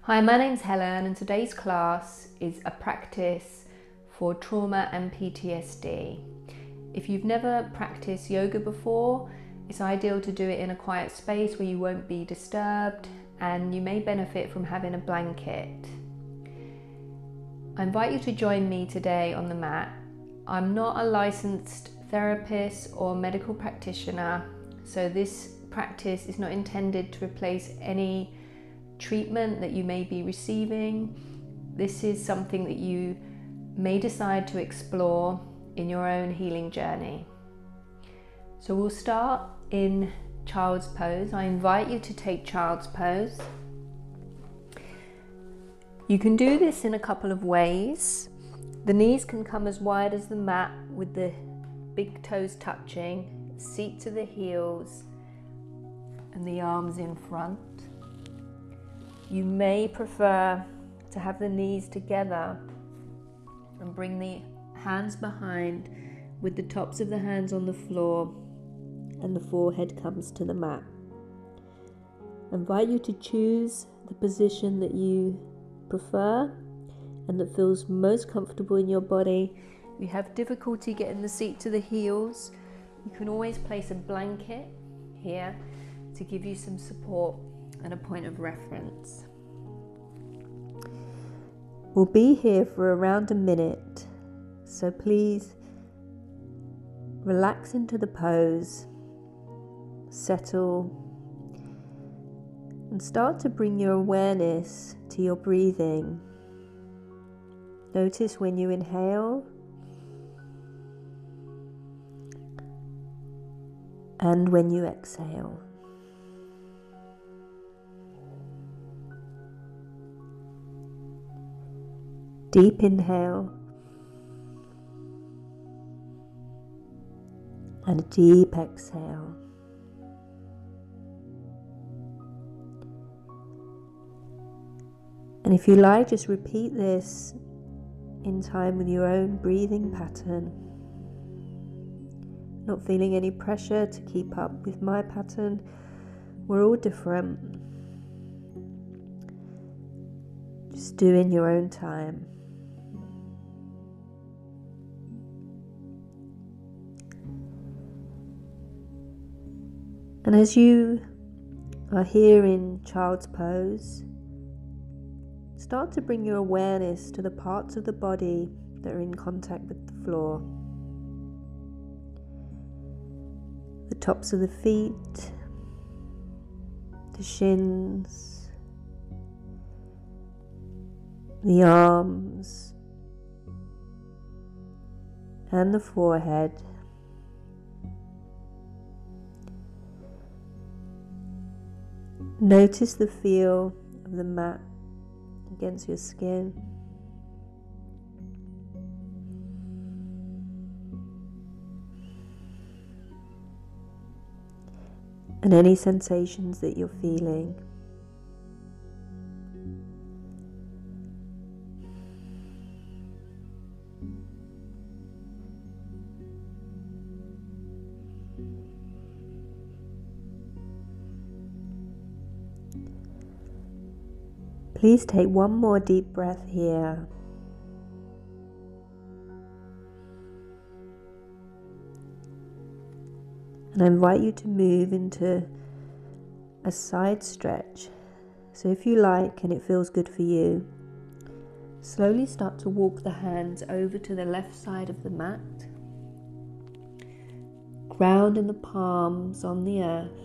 Hi, my name's Helen and today's class is a practice for trauma and PTSD. If you've never practiced yoga before, it's ideal to do it in a quiet space where you won't be disturbed and you may benefit from having a blanket. I invite you to join me today on the mat. I'm not a licensed therapist or medical practitioner, so this practice is not intended to replace any treatment that you may be receiving. This is something that you may decide to explore in your own healing journey. So we'll start in child's pose. I invite you to take child's pose. You can do this in a couple of ways. The knees can come as wide as the mat with the big toes touching, seat to the heels and the arms in front. You may prefer to have the knees together and bring the hands behind with the tops of the hands on the floor and the forehead comes to the mat. I invite you to choose the position that you prefer and that feels most comfortable in your body. If you have difficulty getting the seat to the heels, you can always place a blanket here to give you some support and a point of reference. We'll be here for around a minute, so please relax into the pose, settle, and start to bring your awareness to your breathing. Notice when you inhale and when you exhale. Deep inhale and a deep exhale. And if you like, just repeat this in time with your own breathing pattern. Not feeling any pressure to keep up with my pattern. We're all different. Just do in your own time. And as you are here in child's pose, start to bring your awareness to the parts of the body that are in contact with the floor. The tops of the feet, the shins, the arms, and the forehead. Notice the feel of the mat against your skin. And any sensations that you're feeling. Please take one more deep breath here. And I invite you to move into a side stretch. So if you like and it feels good for you, slowly start to walk the hands over to the left side of the mat. Grounding the palms on the earth,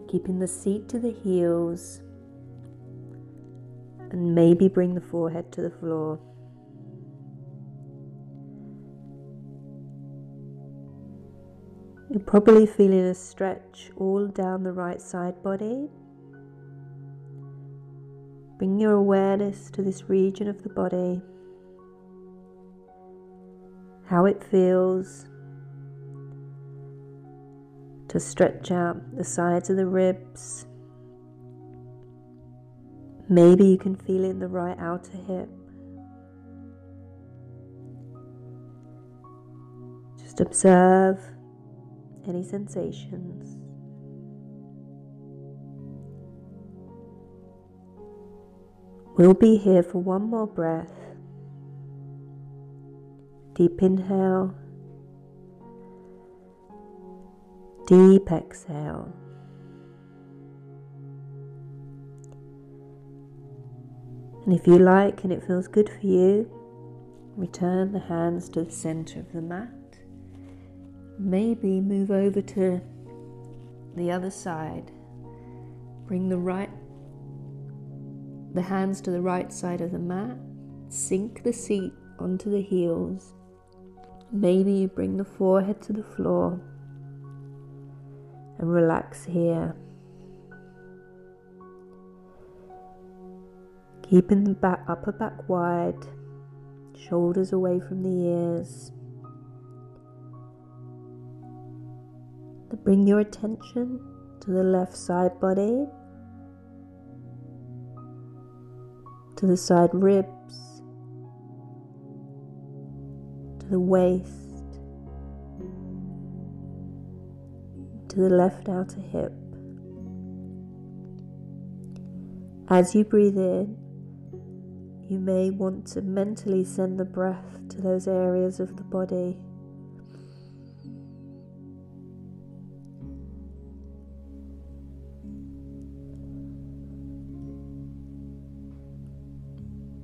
keeping the seat to the heels, and maybe bring the forehead to the floor. You're probably feeling a stretch all down the right side body. Bring your awareness to this region of the body, how it feels to stretch out the sides of the ribs. Maybe you can feel it in the right outer hip. Just observe any sensations. We'll be here for one more breath. Deep inhale, deep exhale. And if you like and it feels good for you, return the hands to the center of the mat. Maybe move over to the other side. Bring the hands to the right side of the mat. Sink the seat onto the heels. Maybe you bring the forehead to the floor and relax here. Keeping the upper back wide, shoulders away from the ears. Bring your attention to the left side body, to the side ribs, to the waist, to the left outer hip. As you breathe in, you may want to mentally send the breath to those areas of the body.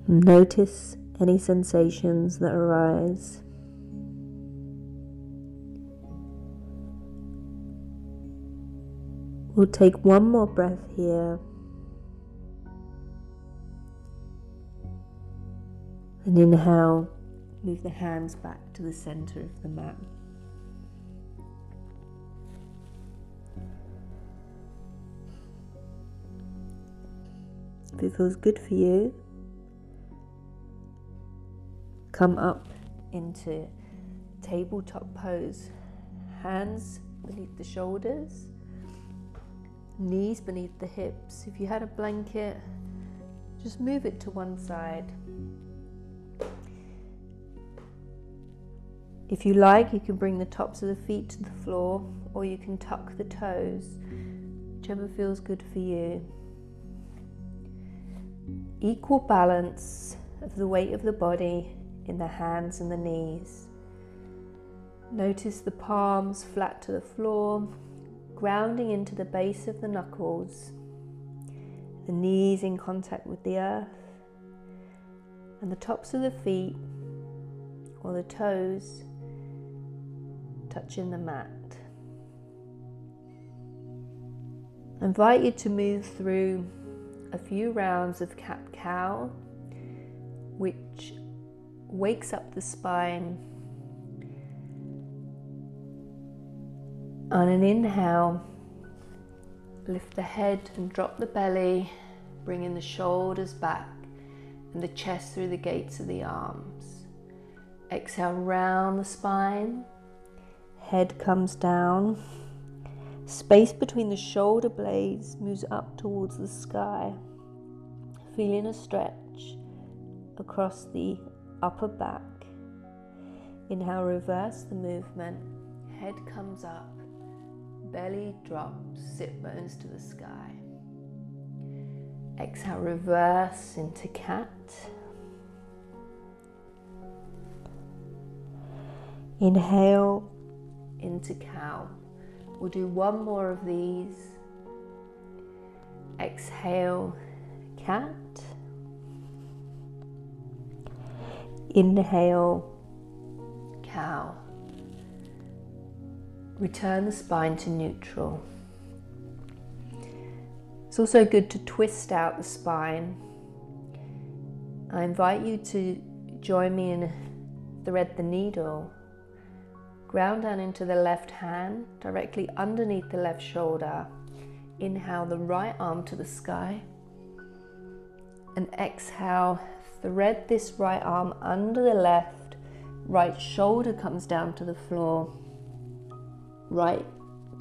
Notice any sensations that arise. We'll take one more breath here. And inhale, move the hands back to the center of the mat. If it feels good for you, come up into tabletop pose. Hands beneath the shoulders, knees beneath the hips. If you had a blanket, just move it to one side. If you like, you can bring the tops of the feet to the floor, or you can tuck the toes, whichever feels good for you. Equal balance of the weight of the body in the hands and the knees. Notice the palms flat to the floor, grounding into the base of the knuckles, the knees in contact with the earth, and the tops of the feet or the toes touching the mat. I invite you to move through a few rounds of cat-cow, which wakes up the spine. On an inhale, lift the head and drop the belly, bringing the shoulders back and the chest through the gates of the arms. Exhale, round the spine, head comes down, space between the shoulder blades moves up towards the sky, feeling a stretch across the upper back. Inhale, reverse the movement, head comes up, belly drops, sit bones to the sky. Exhale, reverse into cat. Inhale into cow. We'll do one more of these. Exhale, cat. Inhale, cow. Return the spine to neutral. It's also good to twist out the spine. I invite you to join me in thread the needle. Ground down into the left hand, directly underneath the left shoulder. Inhale the right arm to the sky. And exhale, thread this right arm under the left. Right shoulder comes down to the floor. Right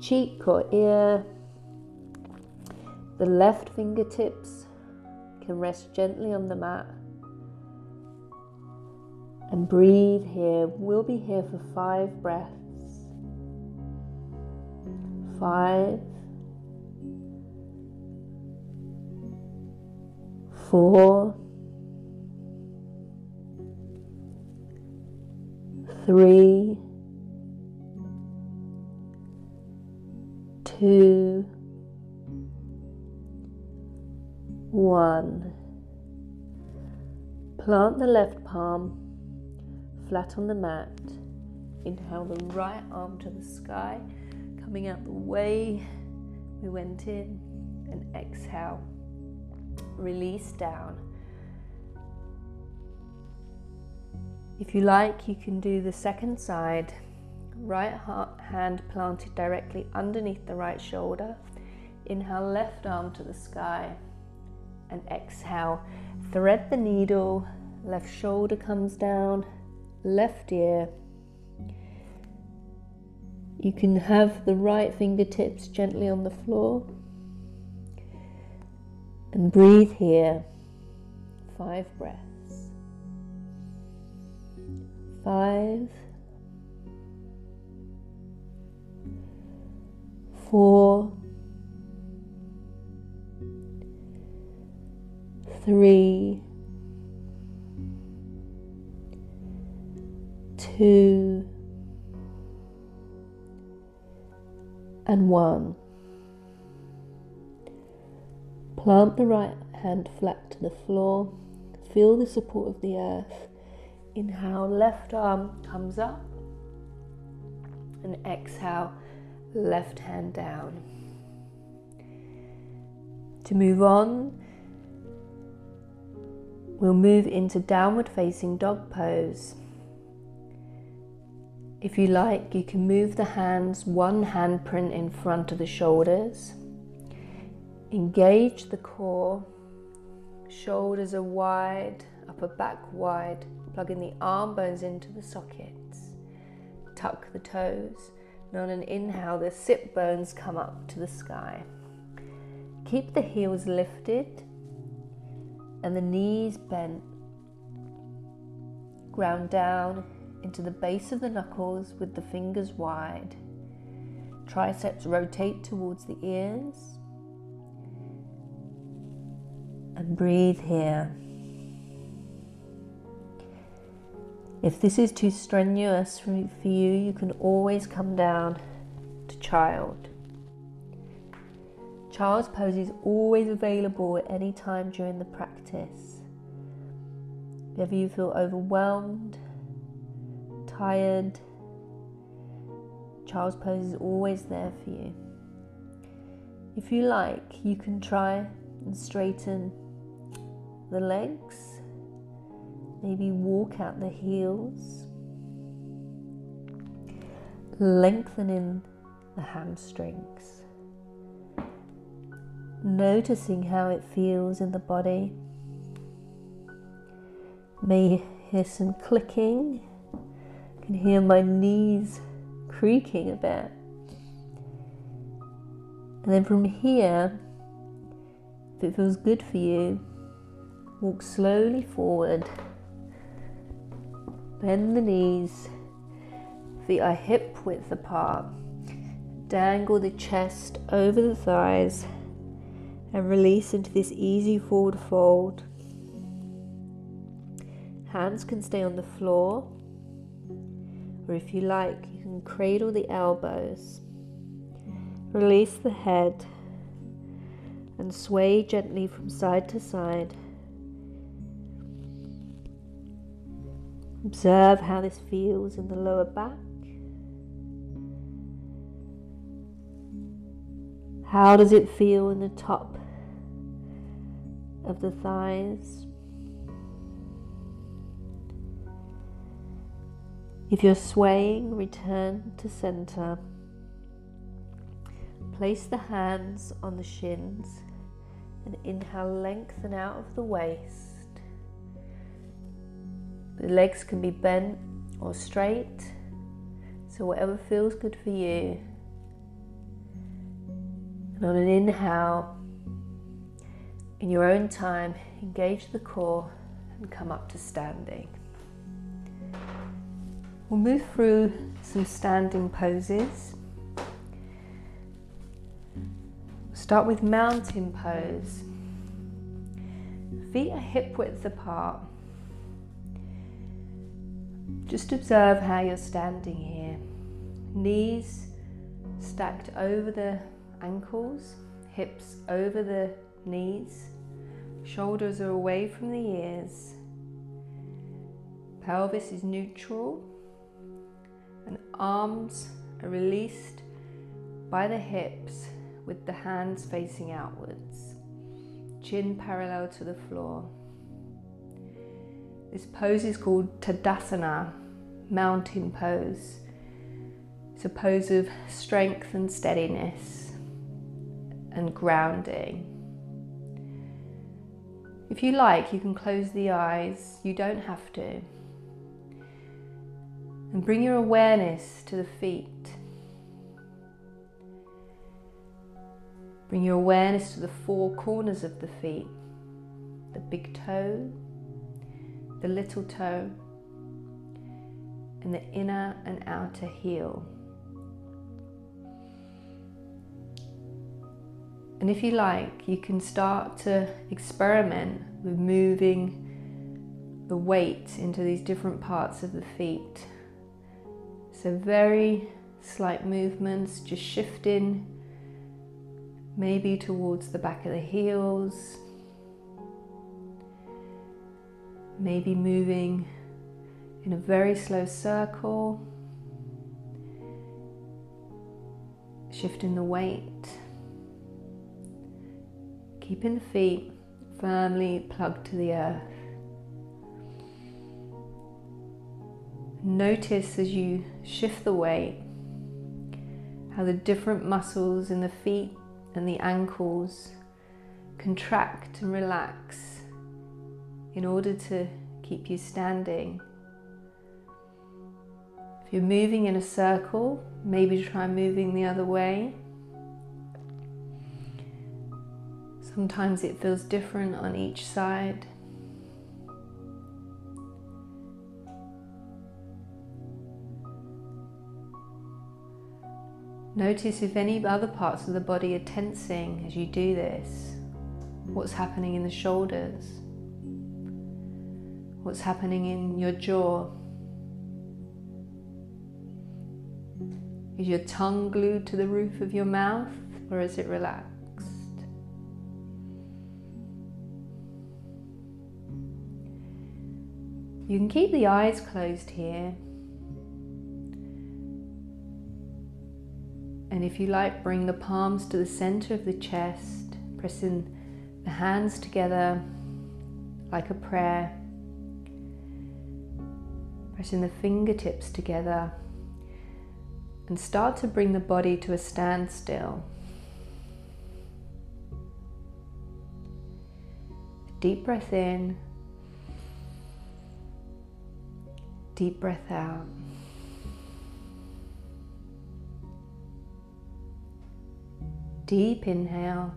cheek or ear. The left fingertips can rest gently on the mat. And breathe here. We'll be here for 5 breaths. 5, 4, 3, 2, 1. Plant the left palm flat on the mat. Inhale the right arm to the sky, coming out the way we went in, and exhale, release down. If you like, you can do the second side. Right hand planted directly underneath the right shoulder. Inhale, left arm to the sky, and exhale, thread the needle, left shoulder comes down, left ear. You can have the right fingertips gently on the floor, and breathe here. 5 breaths. 5, 4, 3, 2, and 1. Plant the right hand flat to the floor. Feel the support of the earth. Inhale, left arm comes up, and exhale, left hand down. To move on, we'll move into downward facing dog pose. If you like, you can move the hands one handprint in front of the shoulders. Engage the core. Shoulders are wide, upper back wide, plugging the arm bones into the sockets. Tuck the toes, and on an inhale, the sit bones come up to the sky. Keep the heels lifted and the knees bent. Ground down into the base of the knuckles with the fingers wide. Triceps rotate towards the ears. And breathe here. If this is too strenuous for you, you can always come down to child. Child's pose is always available at any time during the practice. If ever you feel overwhelmed, tired, child's pose is always there for you. If you like, you can try and straighten the legs, maybe walk out the heels, lengthening the hamstrings, noticing how it feels in the body. May hear some clicking. I can hear my knees creaking a bit. And then from here, if it feels good for you, walk slowly forward. Bend the knees. Feet are hip width apart. Dangle the chest over the thighs and release into this easy forward fold. Hands can stay on the floor, or if you like, you can cradle the elbows. Release the head and sway gently from side to side. Observe how this feels in the lower back. How does it feel in the top of the thighs? If you're swaying, return to center. Place the hands on the shins and inhale, lengthen out of the waist. The legs can be bent or straight, so whatever feels good for you. And on an inhale, in your own time, engage the core and come up to standing. We'll move through some standing poses. Start with mountain pose. Feet are hip width apart. Just observe how you're standing here. Knees stacked over the ankles, hips over the knees, shoulders are away from the ears, pelvis is neutral, and arms are released by the hips with the hands facing outwards, chin parallel to the floor. This pose is called Tadasana, mountain pose. It's a pose of strength and steadiness and grounding. If you like, you can close the eyes, you don't have to. And bring your awareness to the feet. Bring your awareness to the four corners of the feet. The big toe, the little toe, and the inner and outer heel. And if you like, you can start to experiment with moving the weight into these different parts of the feet. So very slight movements, just shifting maybe towards the back of the heels, maybe moving in a very slow circle, shifting the weight. Keeping the feet firmly plugged to the earth. Notice as you shift the weight how the different muscles in the feet and the ankles contract and relax in order to keep you standing. If you're moving in a circle, maybe try moving the other way. Sometimes it feels different on each side. Notice if any other parts of the body are tensing as you do this. What's happening in the shoulders? What's happening in your jaw? Is your tongue glued to the roof of your mouth, or is it relaxed? You can keep the eyes closed here. And if you like, bring the palms to the center of the chest, pressing the hands together like a prayer, pressing the fingertips together, and start to bring the body to a standstill. A deep breath in, deep breath out. Deep inhale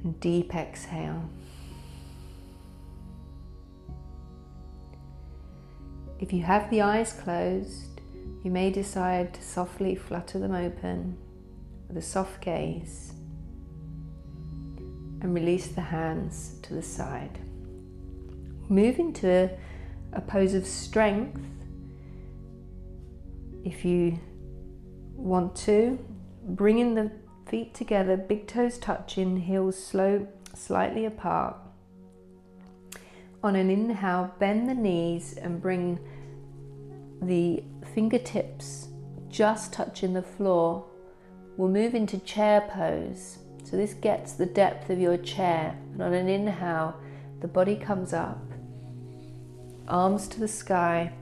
and deep exhale. If you have the eyes closed, you may decide to softly flutter them open with a soft gaze and release the hands to the side. Move into a pose of strength. If you want to, bringing the feet together, big toes touching, heels slightly apart. On an inhale, bend the knees and bring the fingertips just touching the floor. We'll move into chair pose. So this gets the depth of your chair. And on an inhale, the body comes up, arms to the sky,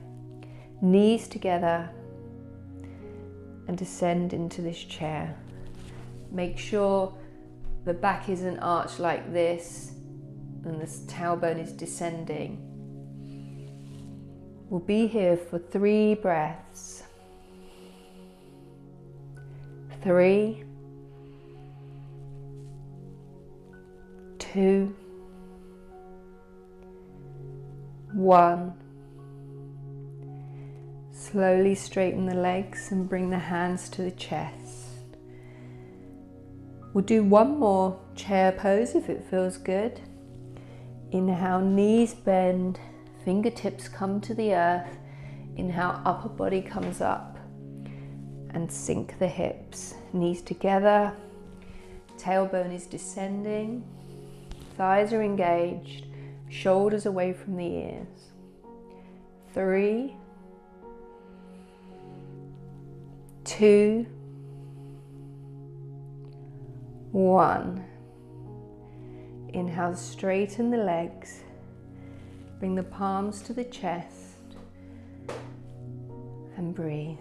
knees together, and descend into this chair. Make sure the back isn't arched like this and the tailbone is descending. We'll be here for 3 breaths. 3, 2, 1. Slowly straighten the legs and bring the hands to the chest. We'll do one more chair pose if it feels good. Inhale, knees bend, Fingertips come to the earth. Inhale, upper body comes up and sink the hips. Knees together, tailbone is descending, thighs are engaged, shoulders away from the ears. 3, 2, 1. Inhale, straighten the legs. Bring the palms to the chest and breathe.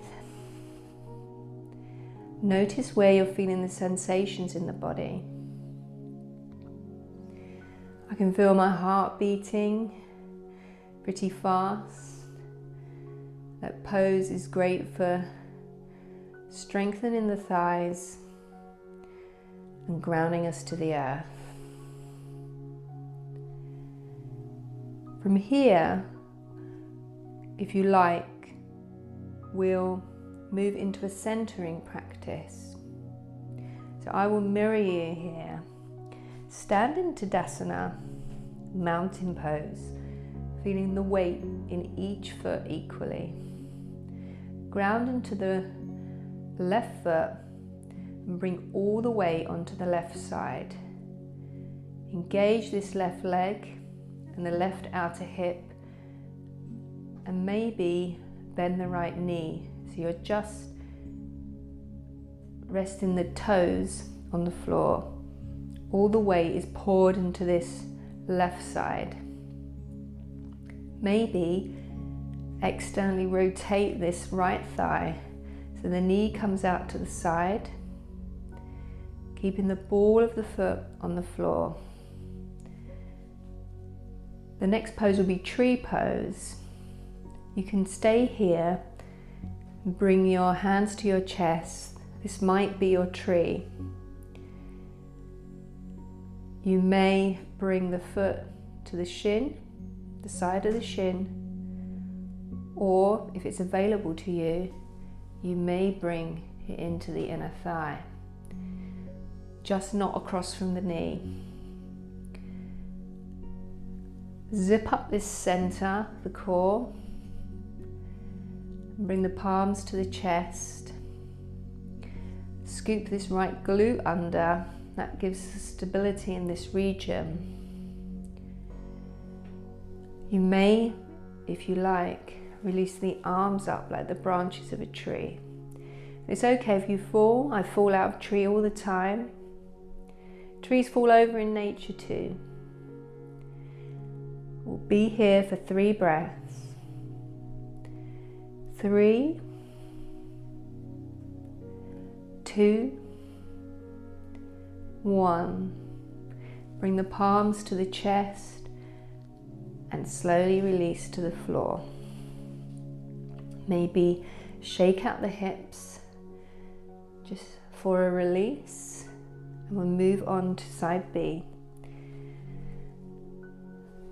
Notice where you're feeling the sensations in the body. I can feel my heart beating pretty fast. That pose is great for strengthening the thighs and grounding us to the earth. From here, if you like, we'll move into a centering practice. So I will mirror you here. Stand in Tadasana, mountain pose, feeling the weight in each foot equally. Ground into the left foot and bring all the weight onto the left side. Engage this left leg and the left outer hip, and maybe bend the right knee. So you're just resting the toes on the floor. All the weight is poured into this left side. Maybe externally rotate this right thigh so the knee comes out to the side, keeping the ball of the foot on the floor. The next pose will be tree pose. You can stay here and bring your hands to your chest. This might be your tree. You may bring the foot to the shin, the side of the shin, or if it's available to you, you may bring it into the inner thigh, just not across from the knee. Zip up this center, the core, and bring the palms to the chest. Scoop this right glute under. That gives stability in this region. You may, if you like, release the arms up like the branches of a tree. It's okay if you fall. I fall out of tree all the time. Trees fall over in nature too. We'll be here for 3 breaths. 3, 2, 1. Bring the palms to the chest and slowly release to the floor. Maybe shake out the hips just for a release, and we'll move on to side B.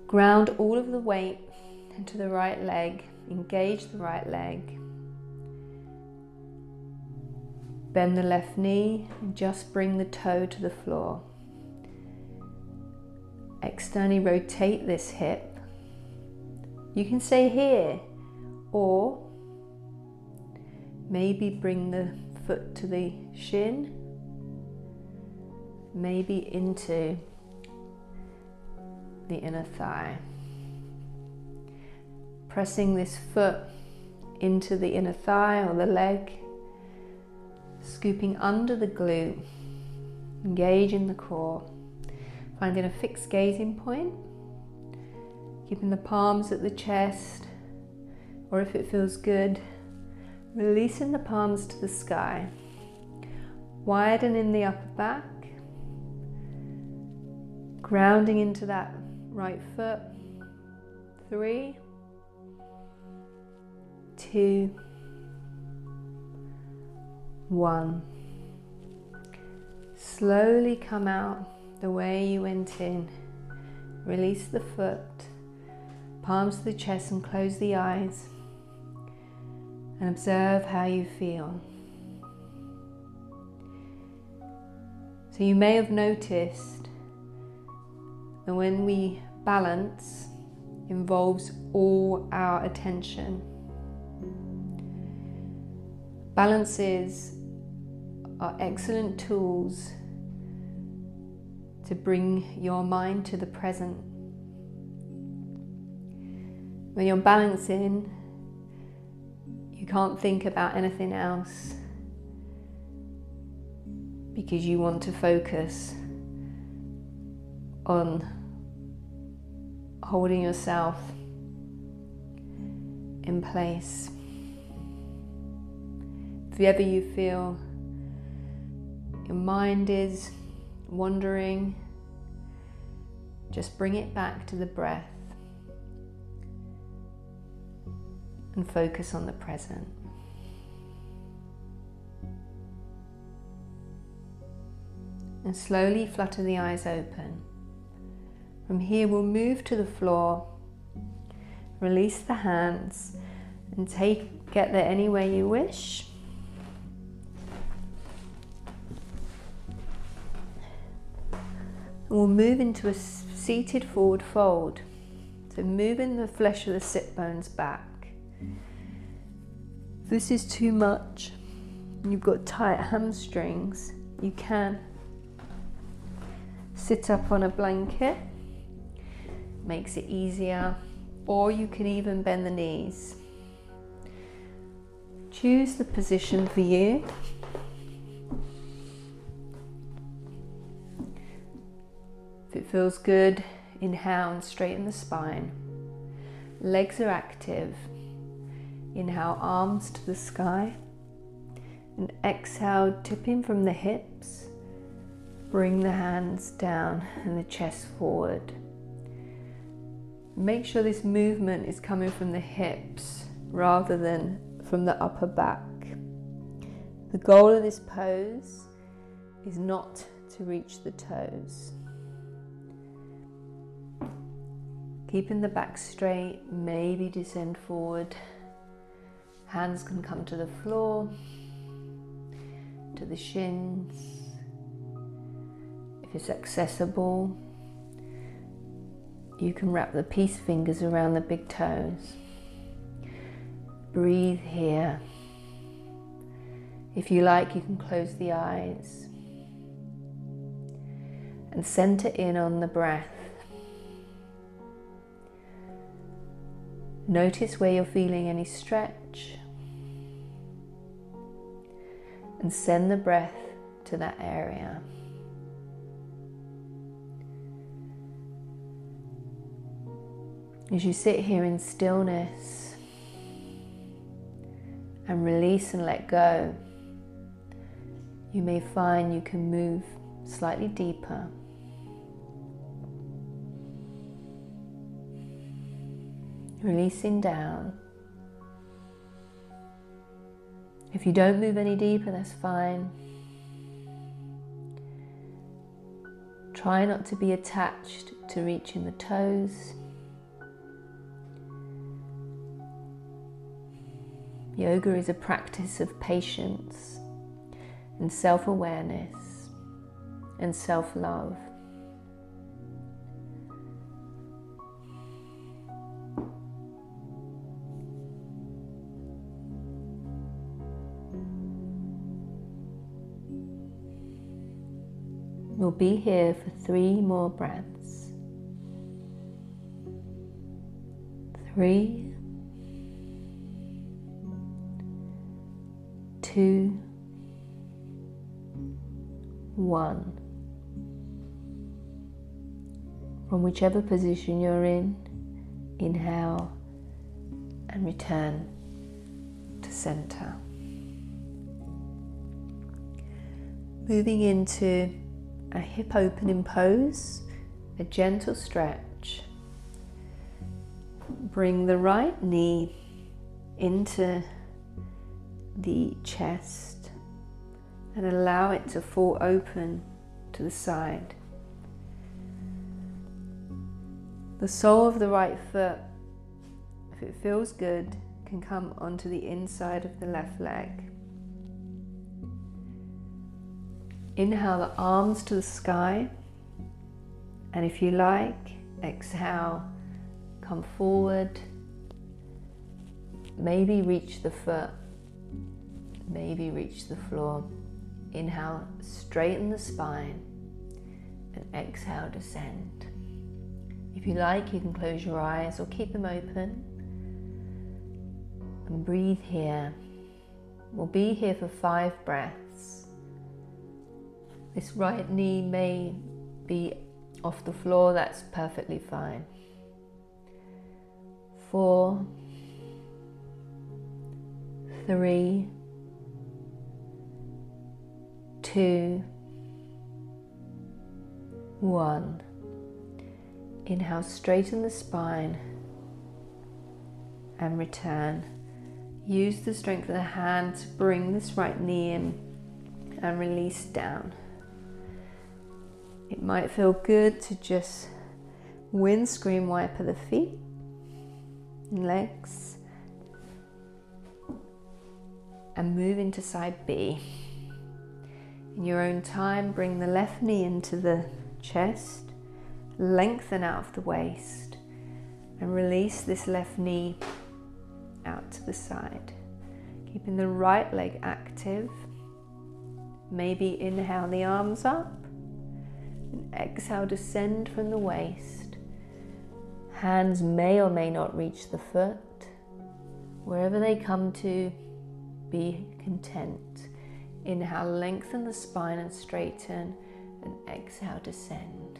Ground all of the weight into the right leg, engage the right leg. Bend the left knee and just bring the toe to the floor. Externally rotate this hip. You can stay here, or maybe bring the foot to the shin, maybe into the inner thigh. Pressing this foot into the inner thigh or the leg, scooping under the glute, engaging the core, finding a fixed gazing point, keeping the palms at the chest, or if it feels good, releasing the palms to the sky, widening the upper back, grounding into that right foot. 3, 2, 1. Slowly come out the way you went in. Release the foot, palms to the chest, and close the eyes. And observe how you feel. So you may have noticed that when we balance, involves all our attention. Balances are excellent tools to bring your mind to the present. When you're balancing, you can't think about anything else because you want to focus on holding yourself in place. If ever you feel your mind is wandering, just bring it back to the breath and focus on the present. And slowly flutter the eyes open. From here we'll move to the floor, release the hands and get there any way you wish. And we'll move into a seated forward fold. So moving the flesh of the sit bones back. If this is too much and you've got tight hamstrings, you can sit up on a blanket, makes it easier, or you can even bend the knees. Choose the position for you. If it feels good, inhale and straighten the spine. Legs are active. Inhale, arms to the sky. And exhale, tipping from the hips. Bring the hands down and the chest forward. Make sure this movement is coming from the hips rather than from the upper back. The goal of this pose is not to reach the toes. Keeping the back straight, maybe descend forward. Hands can come to the floor, to the shins. If it's accessible, you can wrap the peace fingers around the big toes. Breathe here. If you like, you can close the eyes and center in on the breath. Notice where you're feeling any stretch and send the breath to that area. As you sit here in stillness and release and let go, you may find you can move slightly deeper. Releasing down. If you don't move any deeper, that's fine. Try not to be attached to reaching the toes. Yoga is a practice of patience and self-awareness and self-love. We'll be here for 3 more breaths. 3, 2, 1. From whichever position you're in, inhale and return to center. Moving into a hip opening pose, a gentle stretch. Bring the right knee into the chest and allow it to fall open to the side. The sole of the right foot, if it feels good, can come onto the inside of the left leg. Inhale the arms to the sky, and if you like, exhale come forward, maybe reach the foot, maybe reach the floor. Inhale, straighten the spine, and exhale, descend. If you like, you can close your eyes or keep them open and breathe here. We'll be here for 5 breaths. This right knee may be off the floor, that's perfectly fine. 4, 3, 2, 1. Inhale, straighten the spine and return. Use the strength of the hand to bring this right knee in and release down. It might feel good to just windscreen wiper the feet and legs and move into side B. In your own time, bring the left knee into the chest, lengthen out of the waist, and release this left knee out to the side. Keeping the right leg active. Maybe inhale the arms up, and exhale, descend from the waist. Hands may or may not reach the foot. Wherever they come to, be content. Inhale, lengthen the spine and straighten, and exhale, descend.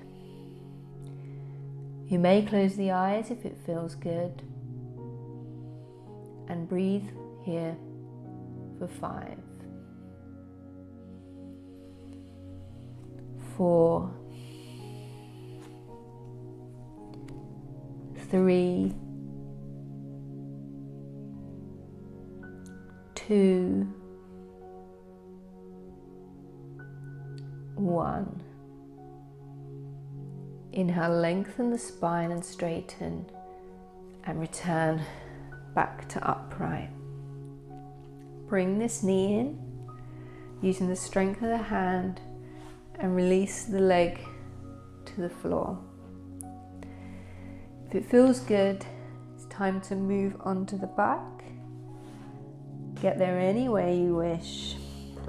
You may close the eyes if it feels good, and breathe here for 5, 4, 3, 2, 1. Inhale, lengthen the spine and straighten, and return back to upright. Bring this knee in, using the strength of the hand, and release the leg to the floor. If it feels good, it's time to move onto the back. Get there any way you wish.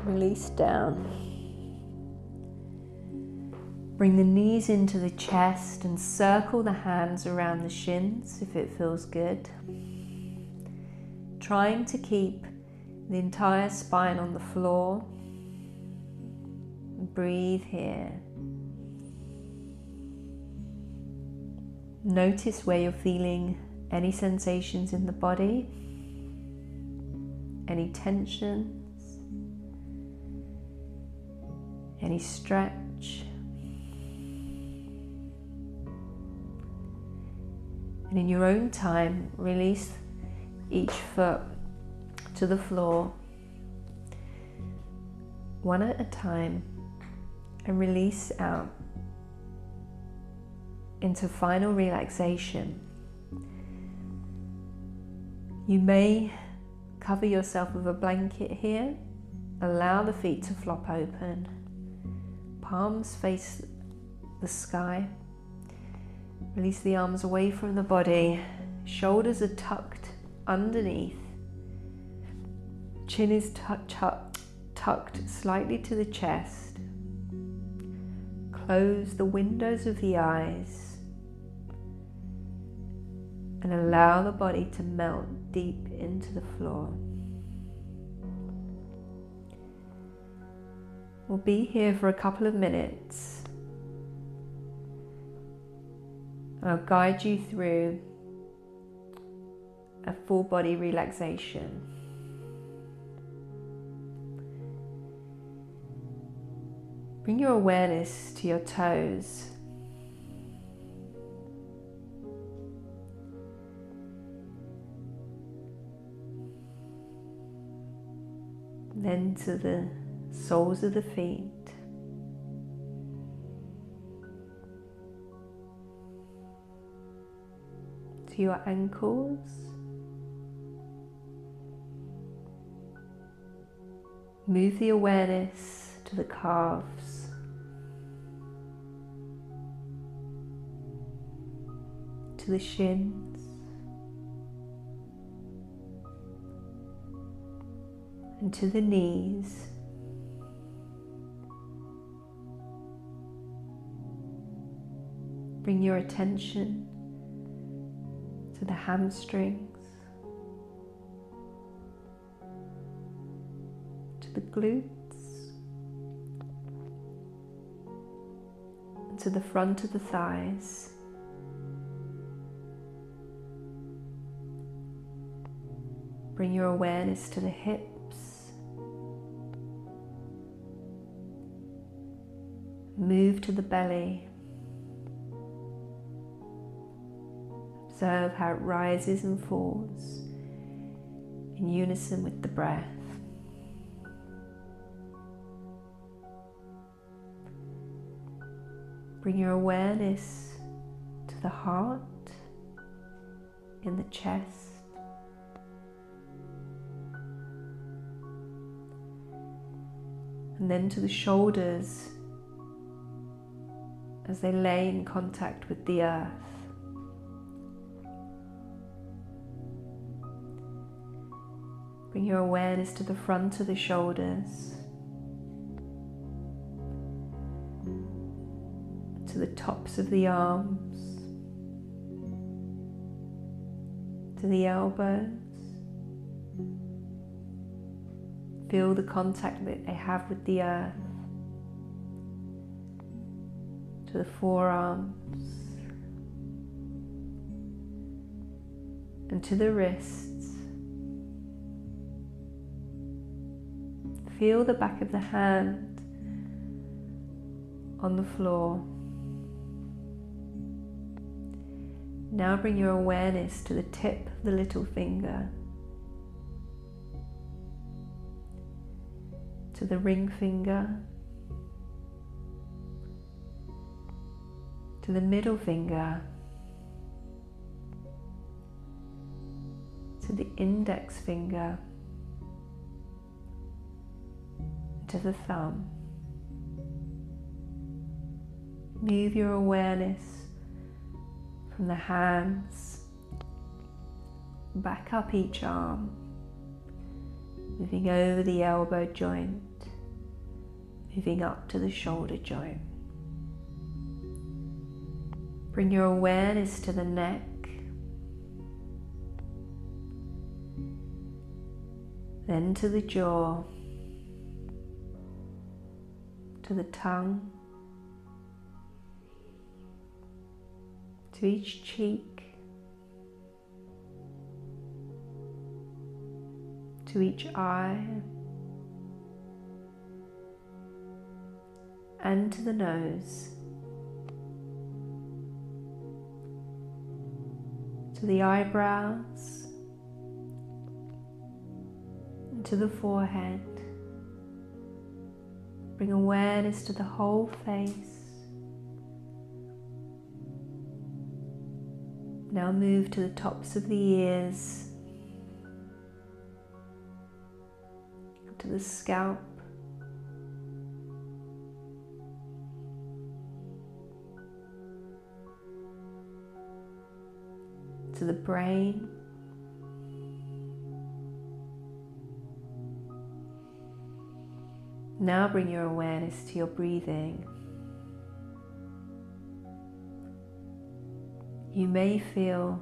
Release down. Bring the knees into the chest and circle the hands around the shins if it feels good. Trying to keep the entire spine on the floor. Breathe here. Notice where you're feeling any sensations in the body, any tensions, any stretch. And in your own time, release each foot to the floor, one at a time, and release out into final relaxation. You may cover yourself with a blanket here. Allow the feet to flop open. Palms face the sky. Release the arms away from the body. Shoulders are tucked underneath. Chin is tucked slightly to the chest. Close the windows of the eyes and allow the body to melt deep into the floor. We'll be here for a couple of minutes. I'll guide you through a full body relaxation. Bring your awareness to your toes. Then to the soles of the feet. To your ankles. Move the awareness to the calves. to the shins, and to the knees. Bring your attention to the hamstrings, to the glutes, and to the front of the thighs. Bring your awareness to the hips. Move to the belly. Observe how it rises and falls in unison with the breath. Bring your awareness to the heart, in the chest, and then to the shoulders as they lay in contact with the earth. Bring your awareness to the front of the shoulders, to the tops of the arms, to the elbows. Feel the contact that they have with the earth, to the forearms, and to the wrists. Feel the back of the hand on the floor. Now bring your awareness to the tip of the little finger, to the ring finger, to the middle finger, to the index finger, to the thumb. Move your awareness from the hands back up each arm, moving over the elbow joint, moving up to the shoulder joint. Bring your awareness to the neck, then to the jaw, to the tongue, to each cheek, to each eye, and to the nose, to the eyebrows, and to the forehead. Bring awareness to the whole face. Now move to the tops of the ears, to the scalp, to the brain, now bring your awareness to your breathing. You may feel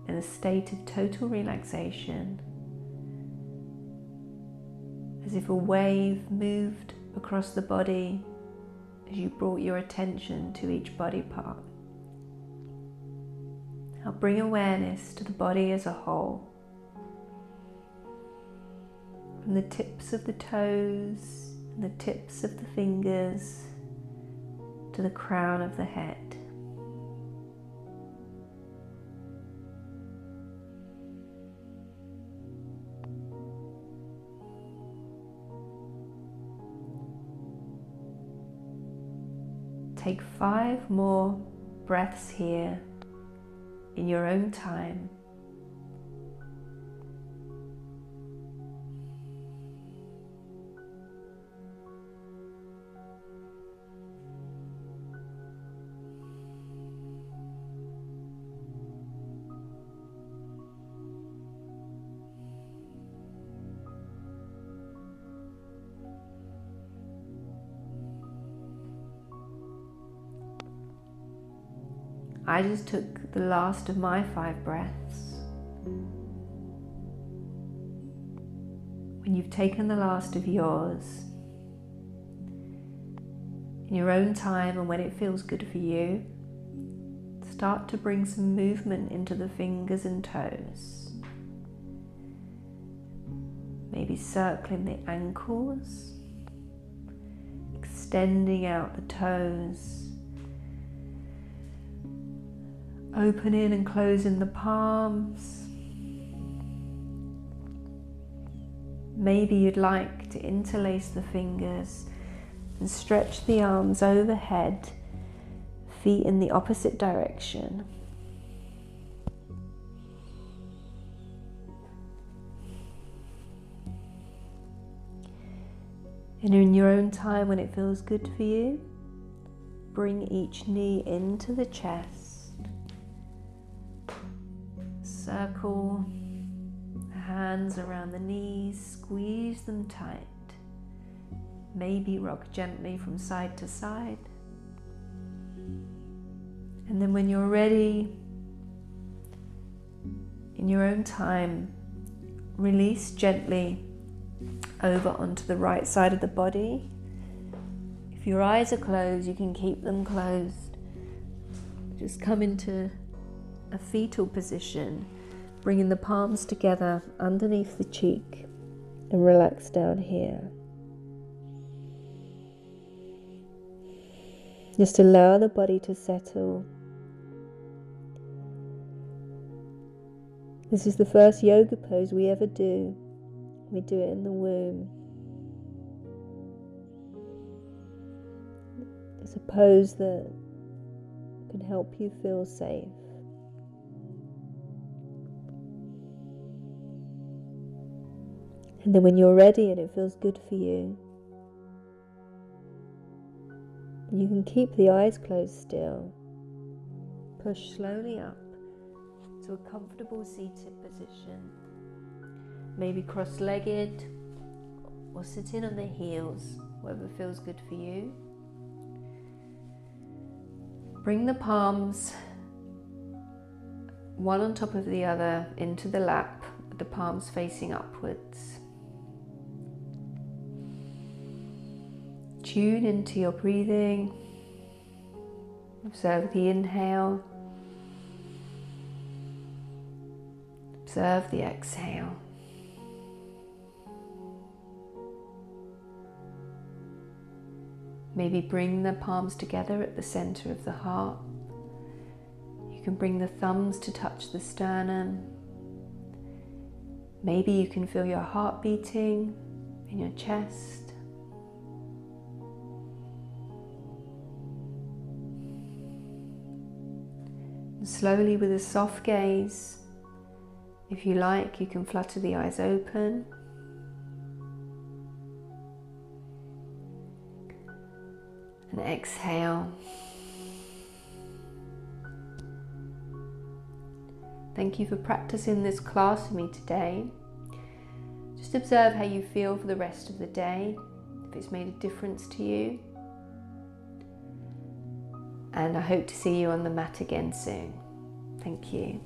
in a state of total relaxation, as if a wave moved across the body as you brought your attention to each body part. Now bring awareness to the body as a whole, from the tips of the toes and the tips of the fingers to the crown of the head. Take 5 more breaths here in your own time. I just took the last of my 5 breaths. When you've taken the last of yours, in your own time and when it feels good for you, start to bring some movement into the fingers and toes. Maybe circling the ankles, extending out the toes, opening and closing the palms. Maybe you'd like to interlace the fingers and stretch the arms overhead, feet in the opposite direction. And in your own time, when it feels good for you, bring each knee into the chest. Circle the hands around the knees, squeeze them tight. Maybe rock gently from side to side. And then when you're ready, in your own time, release gently over onto the right side of the body. If your eyes are closed, you can keep them closed. Just come into a fetal position, bringing the palms together underneath the cheek and relax down here. Just allow the body to settle. This is the first yoga pose we ever do. We do it in the womb. It's a pose that can help you feel safe. And then when you're ready and it feels good for you, you can keep the eyes closed still. Push slowly up to a comfortable seated position. Maybe cross-legged or sitting on the heels, whatever feels good for you. Bring the palms one on top of the other into the lap, with the palms facing upwards. Tune into your breathing. Observe the inhale. Observe the exhale. Maybe bring the palms together at the center of the heart. You can bring the thumbs to touch the sternum. Maybe you can feel your heart beating in your chest. And slowly, with a soft gaze, if you like, you can flutter the eyes open. And exhale. Thank you for practicing this class with me today. Just observe how you feel for the rest of the day, if it's made a difference to you. And I hope to see you on the mat again soon. Thank you.